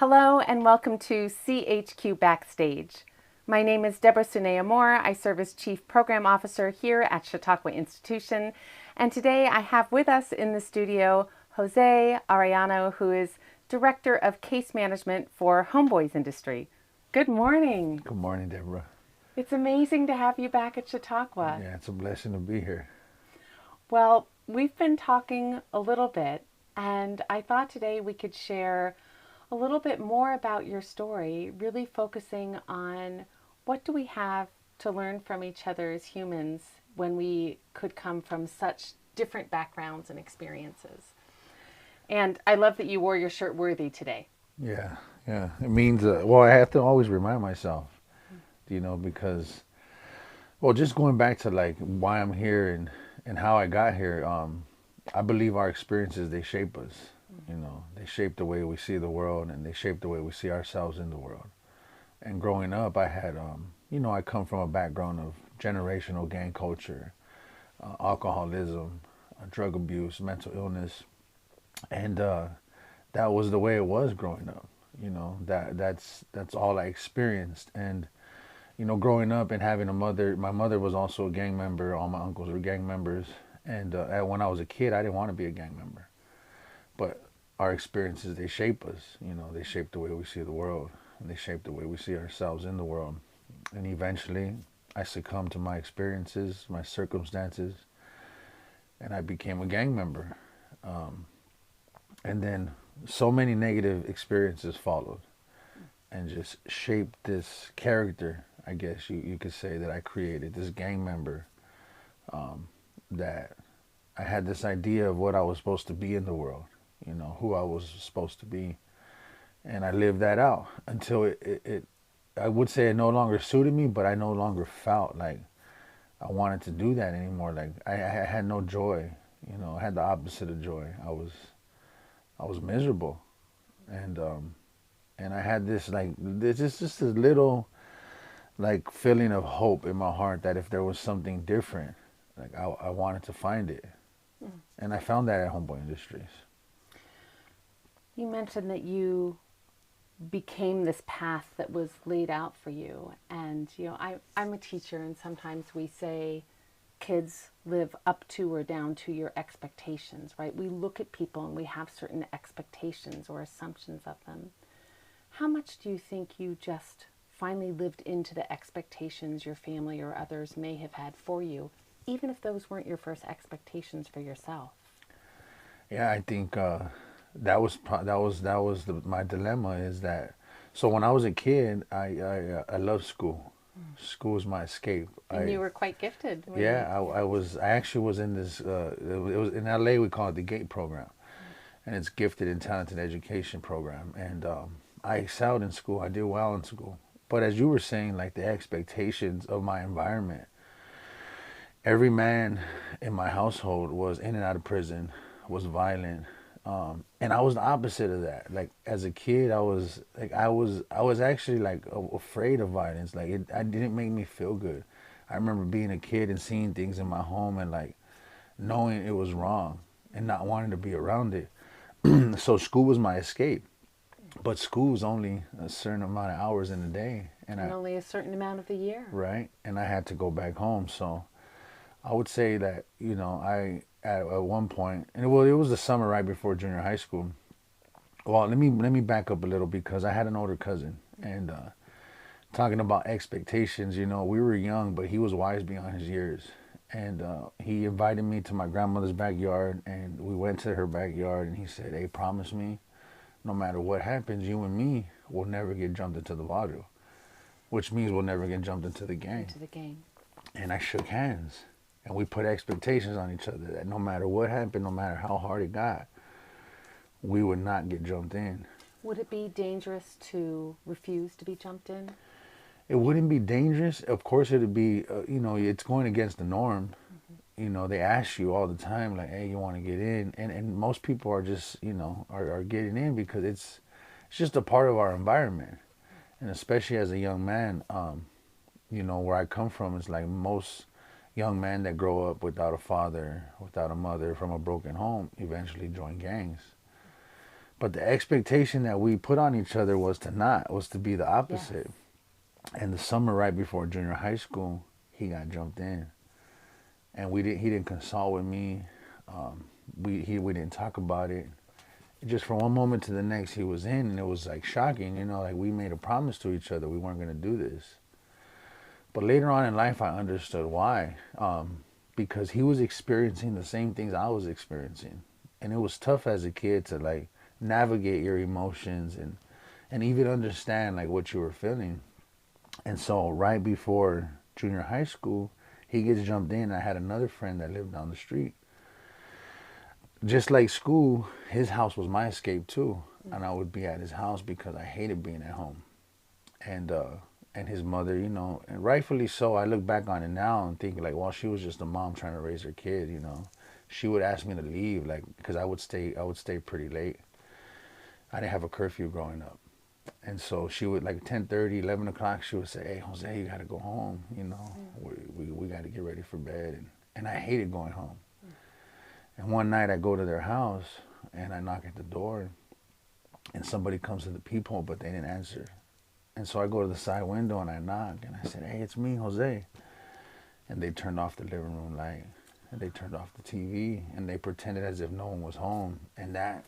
Hello and welcome to CHQ Backstage. My name is Deborah Sunya Moore. I serve as Chief Program Officer here at Chautauqua Institution. And today I have with us in the studio Jose Arellano, who is Director of Case Management for Homeboy Industries. Good morning. Good morning, Deborah. It's amazing to have you back at Chautauqua. Yeah, it's a blessing to be here. Well, we've been talking a little bit, and I thought today we could share a little bit more about your story, really focusing on what do we have to learn from each other as humans when we could come from such different backgrounds and experiences. And I love that you wore your shirt worthy today. Yeah. It means, well, I have to always remind myself, because, well, just going back to like why I'm here and how I got here, I believe our experiences, they shape us. They shape the way we see the world, and they shape the way we see ourselves in the world. And growing up, I had, I come from a background of generational gang culture, alcoholism, drug abuse, mental illness, and that was the way it was growing up. That's all I experienced. And growing up and having a mother, my mother was also a gang member. All my uncles were gang members, and when I was a kid, I didn't want to be a gang member. But our experiences, they shape us. They shape the way we see the world, and they shape the way we see ourselves in the world. And eventually, I succumbed to my experiences, my circumstances, and I became a gang member. And then so many negative experiences followed and just shaped this character, I guess you could say, that I created, this gang member, that I had this idea of what I was supposed to be in the world, who I was supposed to be. And I lived that out until I would say it no longer suited me, but I no longer felt like I wanted to do that anymore. Like I had no joy, I had the opposite of joy. I was miserable. And I had this just this little like feeling of hope in my heart that if there was something different, like I wanted to find it. And I found that at Homeboy Industries. You mentioned that you became this path that was laid out for you. And, I'm a teacher, and sometimes we say kids live up to or down to your expectations, right? We look at people and we have certain expectations or assumptions of them. How much do you think you just finally lived into the expectations your family or others may have had for you, even if those weren't your first expectations for yourself? Yeah, I think that was my dilemma, is that, so when I was a kid, I loved school. School was my escape. And you were quite gifted. Yeah, I actually was in this. It was in LA. We call it the GATE program, and it's Gifted and Talented Education program. And I excelled in school. I did well in school. But as you were saying, like the expectations of my environment, every man in my household was in and out of prison, was violent. And I was the opposite of that. Like as a kid, I was actually like afraid of violence. Like it didn't make me feel good. I remember being a kid and seeing things in my home and like knowing it was wrong and not wanting to be around it. So school was my escape. But school was only a certain amount of hours in a day, and only a certain amount of the year. Right, and I had to go back home. So I would say that I at one point, and it was the summer right before junior high school. Well, let me back up a little, because I had an older cousin, and talking about expectations, we were young, but he was wise beyond his years, and he invited me to my grandmother's backyard, and we went to her backyard, and he said, "Hey, promise me, no matter what happens, you and me will never get jumped into the barrio," which means we'll never get jumped into the gang. Into the gang. And I shook hands. And we put expectations on each other that no matter what happened, no matter how hard it got, we would not get jumped in. Would it be dangerous to refuse to be jumped in? It wouldn't be dangerous. Of course, it would be, it's going against the norm. Mm-hmm. They ask you all the time, like, "Hey, you want to get in?" And most people are just, are getting in because it's just a part of our environment. And especially as a young man, where I come from, it's like most young men that grow up without a father, without a mother, from a broken home, eventually join gangs. But the expectation that we put on each other was to be the Yes. opposite. And the summer right before junior high school, he got jumped in, and he didn't consult with me. We didn't talk about it. Just from one moment to the next, he was in, and it was like shocking. Like we made a promise to each other we weren't going to do this. But later on in life, I understood why. Because he was experiencing the same things I was experiencing, and it was tough as a kid to like navigate your emotions and even understand like what you were feeling. And so right before junior high school, he gets jumped in. I had another friend that lived down the street. Just like school, his house was my escape too, and I would be at his house because I hated being at home. And and his mother, and rightfully so. I look back on it now and think like, well, she was just a mom trying to raise her kid. She would ask me to leave, like, because I would stay pretty late. I didn't have a curfew growing up. And so she would, like, 10:30, 11 o'clock, she would say, hey, Jose, you got to go home. We got to get ready for bed. And I hated going home. And one night I go to their house and I knock at the door and somebody comes to the peephole, but they didn't answer. And so I go to the side window and I knock and I said, hey, it's me, Jose. And they turned off the living room light and they turned off the TV and they pretended as if no one was home. And that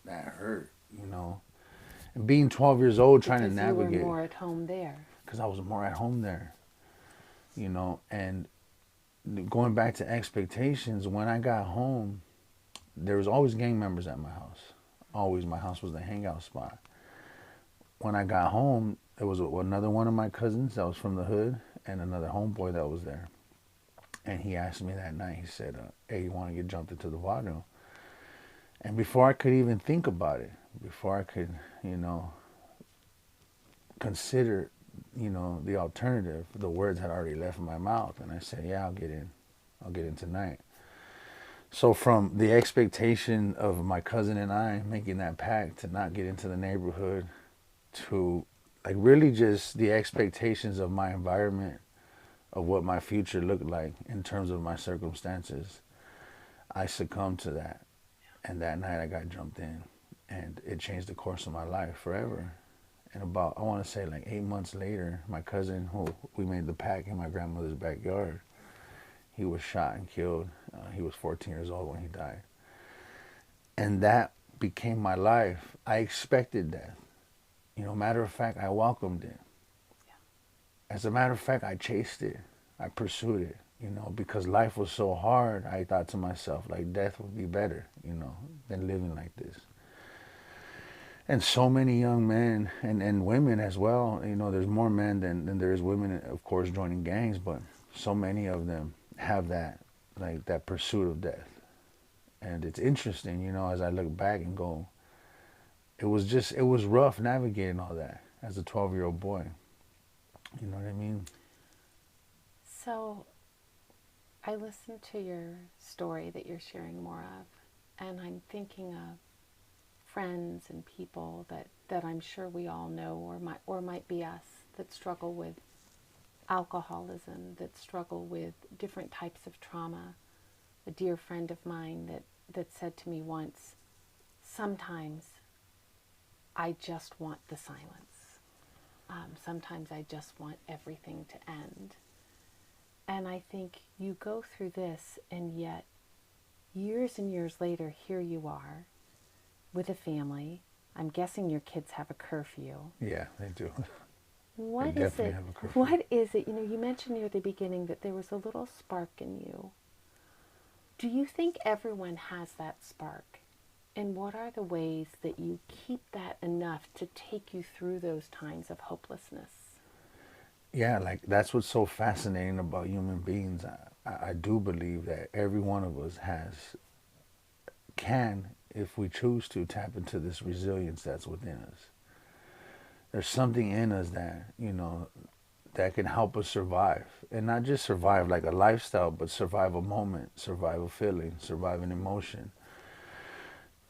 hurt. And being 12 years old, trying to navigate. Because you were more at home there. Because I was more at home there. And going back to expectations, when I got home, there was always gang members at my house. Always, my house was the hangout spot. When I got home, there was another one of my cousins that was from the hood and another homeboy that was there. And he asked me that night, he said, hey, you want to get jumped into the water? And before I could even think about it, before I could, consider, the alternative, the words had already left my mouth. And I said, yeah, I'll get in. I'll get in tonight. So from the expectation of my cousin and I making that pact to not get into the neighborhood to like really just the expectations of my environment, of what my future looked like in terms of my circumstances, I succumbed to that. And that night I got jumped in and it changed the course of my life forever. And about, I want to say like 8 months later, my cousin, who we made the pact in my grandmother's backyard, he was shot and killed. He was 14 years old when he died. And that became my life. I expected death. Matter of fact, I welcomed it. As a matter of fact, I chased it. I pursued it, because life was so hard. I thought to myself, like, death would be better, than living like this. And so many young men and women as well, there's more men than there is women, of course, joining gangs, but so many of them have that, like, that pursuit of death. And it's interesting, as I look back and go, it was rough navigating all that as a 12-year-old boy. You know what I mean? So I listened to your story that you're sharing more of, and I'm thinking of friends and people that I'm sure we all know or might be us that struggle with alcoholism, that struggle with different types of trauma. A dear friend of mine that said to me once, sometimes I just want the silence. Sometimes I just want everything to end. And I think you go through this, and yet years and years later, here you are with a family. I'm guessing your kids have a curfew. Yeah, they do. What They is definitely it? have a curfew. What is it? You mentioned near the beginning that there was a little spark in you. Do you think everyone has that spark? And what are the ways that you keep that enough to take you through those times of hopelessness? Yeah, like that's what's so fascinating about human beings. I do believe that every one of us can, if we choose to, tap into this resilience that's within us. There's something in us that, that can help us survive. And not just survive like a lifestyle, but survive a moment, survive a feeling, survive an emotion.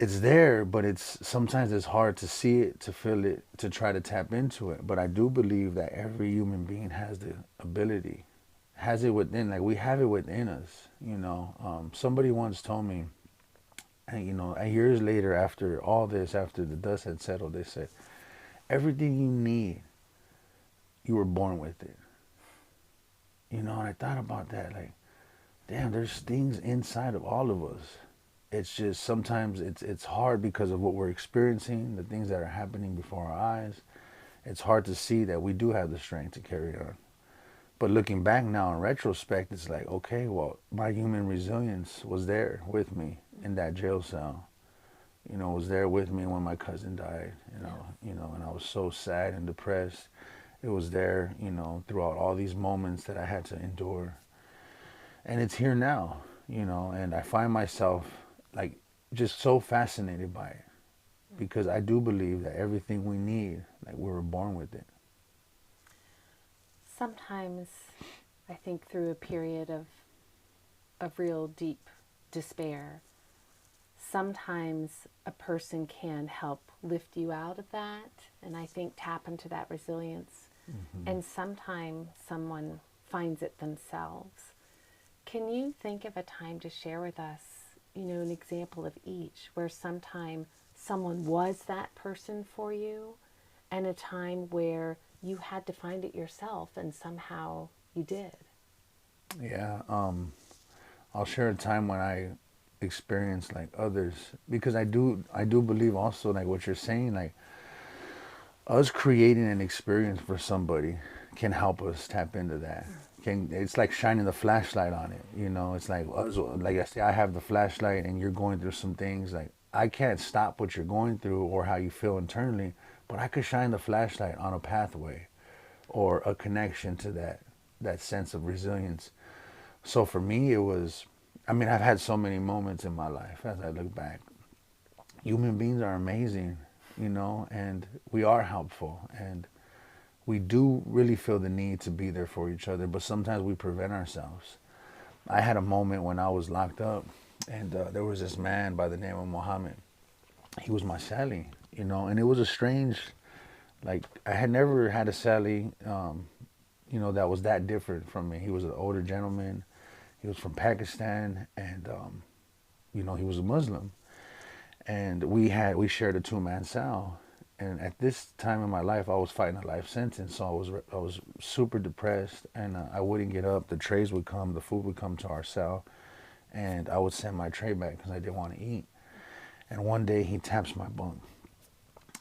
It's there, but sometimes it's hard to see it, to feel it, to try to tap into it. But I do believe that every human being has the ability, has it within, like we have it within us. Somebody once told me, And years later, after all this, after the dust had settled, they said, everything you need, you were born with it. And I thought about that, like, damn, there's things inside of all of us. It's just sometimes it's hard because of what we're experiencing, the things that are happening before our eyes. It's hard to see that we do have the strength to carry on. But looking back now in retrospect, it's like, okay, well, my human resilience was there with me in that jail cell. Was there with me when my cousin died. And I was so sad and depressed. It was there, throughout all these moments that I had to endure. And it's here now, and I find myself like just so fascinated by it because I do believe that everything we need, like we were born with it. Sometimes I think through a period of real deep despair, sometimes a person can help lift you out of that, and I think tap into that resilience. Mm-hmm. And sometimes someone finds it themselves. Can you think of a time to share with us, an example of each where sometime someone was that person for you and a time where you had to find it yourself and somehow you did? Yeah, I'll share a time when I experienced like others because I do believe also like what you're saying, like us creating an experience for somebody can help us tap into that. It's like shining the flashlight on it, it's like I say, I have the flashlight and you're going through some things, like I can't stop what you're going through or how you feel internally, but I could shine the flashlight on a pathway or a connection to that sense of resilience. So for me, it was, I've had so many moments in my life as I look back. Human beings are amazing, and we are helpful, and we do really feel the need to be there for each other, but sometimes we prevent ourselves. I had a moment when I was locked up, and there was this man by the name of Mohammed. He was my Sally, and it was a strange, like, I had never had a Sally, that was that different from me. He was an older gentleman. He was from Pakistan, and, he was a Muslim. And we shared a 2-man cell. And at this time in my life, I was fighting a life sentence, so I was super depressed, and I wouldn't get up. The trays would come, the food would come to our cell, and I would send my tray back because I didn't want to eat. And one day he taps my bunk,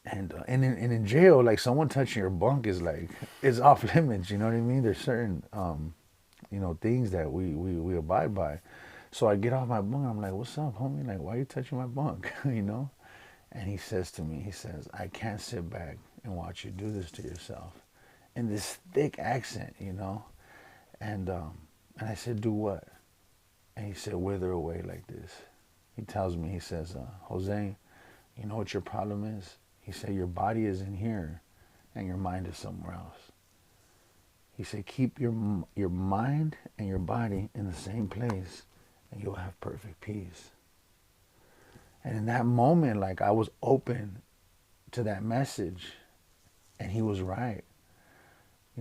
and in jail, like someone touching your bunk is like it's off limits. You know what I mean? There's certain things that we abide by. So I get off my bunk. I'm like, "What's up, homie? Like, why are you touching my bunk?" And he says to me, he says, "I can't sit back and watch you do this to yourself," in this thick accent, And I said, "Do what?" And he said, "Wither away like this." He tells me, he says, "Jose, you know what your problem is?" He said, "Your body is in here, and your mind is somewhere else." He said, "Keep your mind and your body in the same place, and you'll have perfect peace." And in that moment, like I was open to that message, and he was right.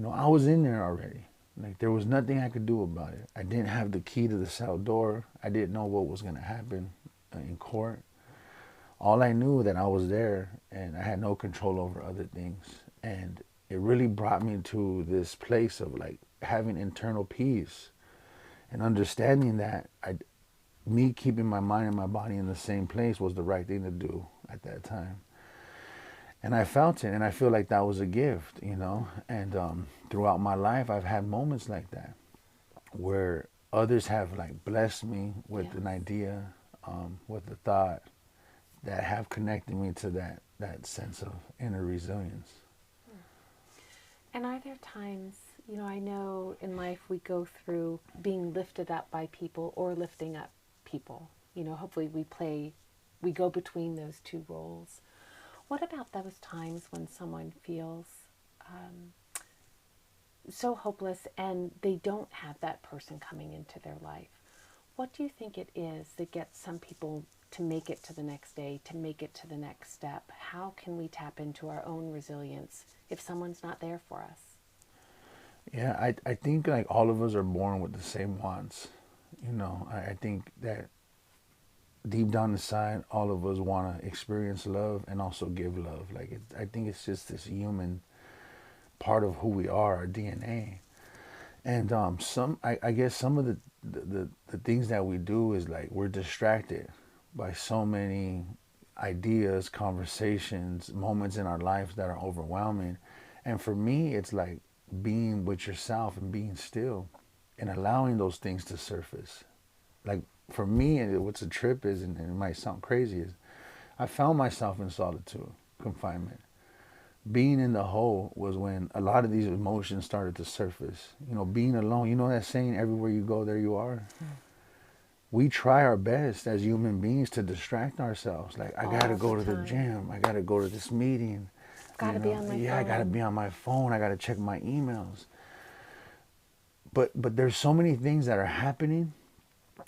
I was in there already. Like there was nothing I could do about it. I didn't have the key to the cell door. I didn't know what was going to happen in court. All I knew that I was there, and I had no control over other things. And it really brought me to this place of like having internal peace and understanding that me keeping my mind and my body in the same place was the right thing to do at that time. And I felt it, and I feel like that was a gift, And throughout my life, I've had moments like that where others have like blessed me with an idea, with a thought that have connected me to that sense of inner resilience. And are there times, I know in life we go through being lifted up by people or lifting up people. Hopefully we go between those two roles. What about those times when someone feels so hopeless and they don't have that person coming into their life? What do you think it is that gets some people to make it to the next day, to make it to the next step? How can we tap into our own resilience if someone's not there for us? Yeah, I think like all of us are born with the same wants. I think that deep down inside, all of us want to experience love and also give love. Like I think it's just this human part of who we are, our DNA. And I guess some of the things that we do is like we're distracted by so many ideas, conversations, moments in our lives that are overwhelming. And for me, it's like being with yourself and being still and allowing those things to surface. Like for me, and what's a trip is, and it might sound crazy, is I found myself in solitude, confinement. Being in the hole was when a lot of these emotions started to surface. You know, being alone. You know that saying, everywhere you go, there you are? We try our best as human beings to distract ourselves. Like, I got to All the go to the time. gym. I got to go to this meeting. Got to be on my Yeah, I got to phone. be on my phone. I got to check my emails. But there's so many things that are happening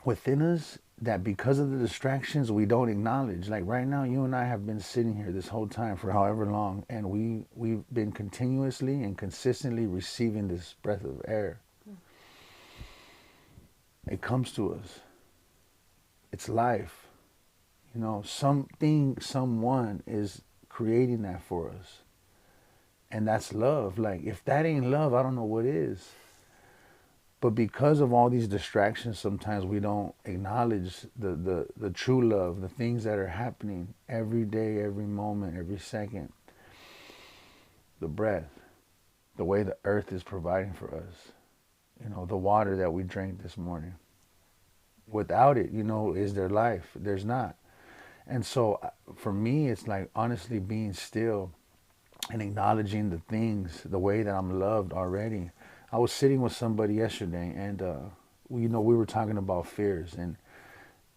within us that because of the distractions we don't acknowledge. Like right now, you and I have been sitting here this whole time for however long, and we've been continuously and consistently receiving this breath of air. It comes to us. It's life. You know, something, someone is creating that for us. And that's love. Like if that ain't love, I don't know what is. But because of all these distractions, sometimes we don't acknowledge the true love, the things that are happening every day, every moment, every second. The breath, the way the earth is providing for us, you know, the water that we drank this morning. Without it, you know, is there life? There's not. And so for me, it's like honestly being still and acknowledging the things, the way that I'm loved already. I was sitting with somebody yesterday, and we were talking about fears, and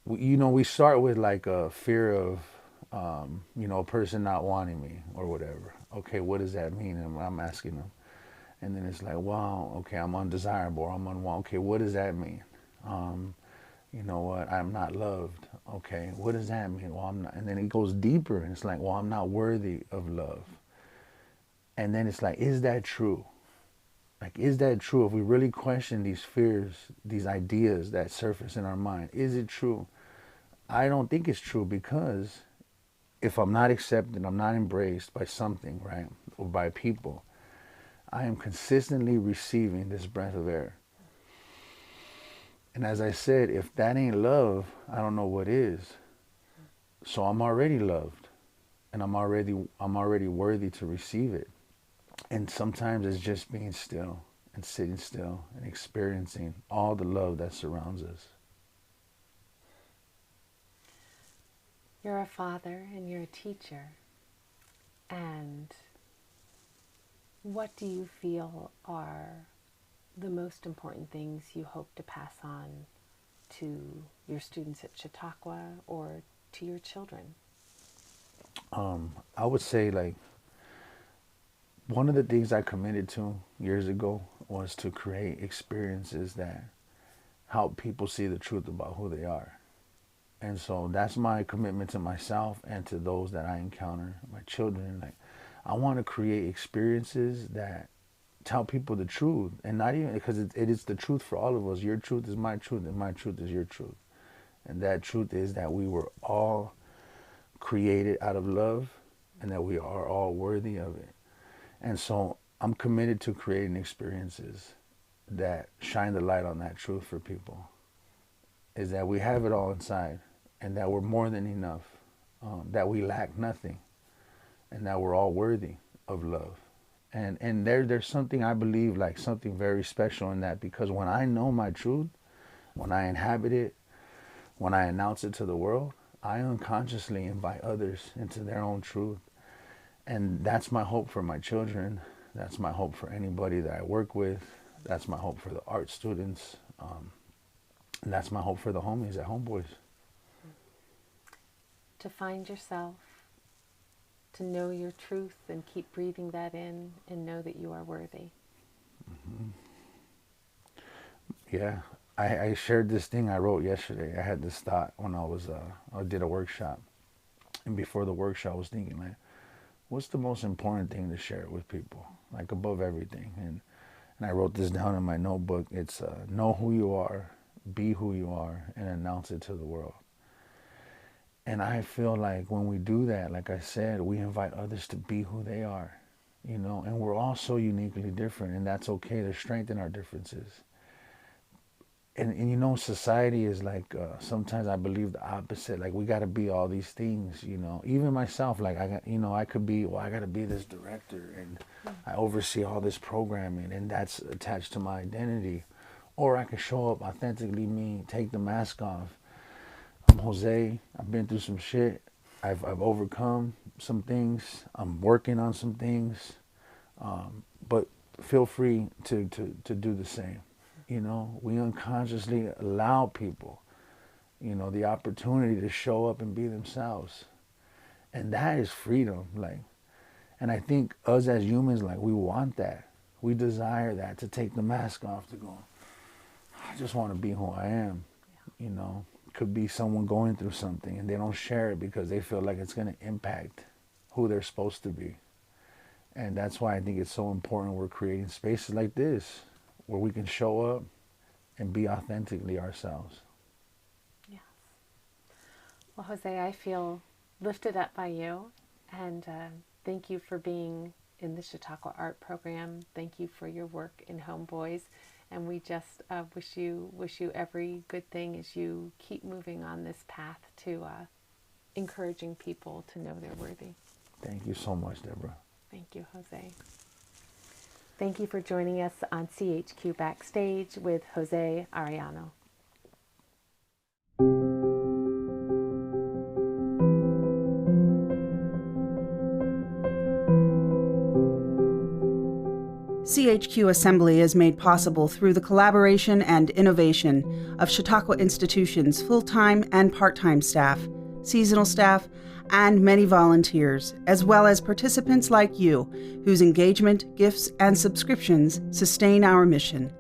we start with like a fear of a person not wanting me or whatever. Okay, what does that mean? And I'm asking them, and then it's like, wow, okay, I'm undesirable, or I'm unwanted. Okay, what does that mean? Um, you know what? I'm not loved. Okay, what does that mean? Well, I'm not. And then it goes deeper, and it's like, well, I'm not worthy of love. And then it's like, is that true? Like, is that true? If we really question these fears, these ideas that surface in our mind, is it true? I don't think it's true, because if I'm not accepted, I'm not embraced by something, right? Or by people, I am consistently receiving this breath of air. And as I said, if that ain't love, I don't know what is. So I'm already loved, and I'm already worthy to receive it. And sometimes it's just being still and sitting still and experiencing all the love that surrounds us. You're a father and you're a teacher. And what do you feel are the most important things you hope to pass on to your students at Chautauqua or to your children? I would say, like, one of the things I committed to years ago was to create experiences that help people see the truth about who they are. And so that's my commitment to myself and to those that I encounter, my children. Like, I want to create experiences that tell people the truth, and not even because it is the truth for all of us. Your truth is my truth, and my truth is your truth. And that truth is that we were all created out of love, and that we are all worthy of it. And so I'm committed to creating experiences that shine the light on that truth for people. Is that we have it all inside, and that we're more than enough, that we lack nothing, and that we're all worthy of love. And there's something, I believe, like something very special in that, because when I know my truth, when I inhabit it, when I announce it to the world, I unconsciously invite others into their own truth. And that's my hope for my children. That's my hope for anybody that I work with. That's my hope for the art students. And that's my hope for the homies at Homeboys. To find yourself, to know your truth and keep breathing that in and know that you are worthy. Mm-hmm. Yeah. I shared this thing I wrote yesterday. I had this thought when I did a workshop. And before the workshop, I was thinking, like, what's the most important thing to share with people, like above everything? And I wrote this down in my notebook. It's know who you are, be who you are, and announce it to the world. And I feel like when we do that, like I said, we invite others to be who they are, you know, and we're all so uniquely different, and that's okay. There's strength in our differences. And you know, society is like, sometimes I believe the opposite. Like, we got to be all these things, you know. Even myself, like, I got, you know, I could be, well, I got to be this director, and I oversee all this programming, and that's attached to my identity. Or I could show up authentically me, take the mask off. I'm Jose. I've been through some shit. I've overcome some things. I'm working on some things. But feel free to do the same. You know, we unconsciously allow people, you know, the opportunity to show up and be themselves. And that is freedom. Like, and I think us as humans, like, we want that. We desire that, to take the mask off, to go, I just want to be who I am. You know, could be someone going through something and they don't share it because they feel like it's going to impact who they're supposed to be. And that's why I think it's so important we're creating spaces like this, where we can show up and be authentically ourselves. Yes. Well, Jose, I feel lifted up by you, and thank you for being in the Chautauqua Art Program. Thank you for your work in Homeboys, and we just wish you every good thing as you keep moving on this path to encouraging people to know they're worthy. Thank you so much, Deborah. Thank you, Jose. Thank you for joining us on CHQ Backstage with Jose Arellano. CHQ Assembly is made possible through the collaboration and innovation of Chautauqua Institution's full-time and part-time staff, seasonal staff, and many volunteers, as well as participants like you, whose engagement, gifts, and subscriptions sustain our mission.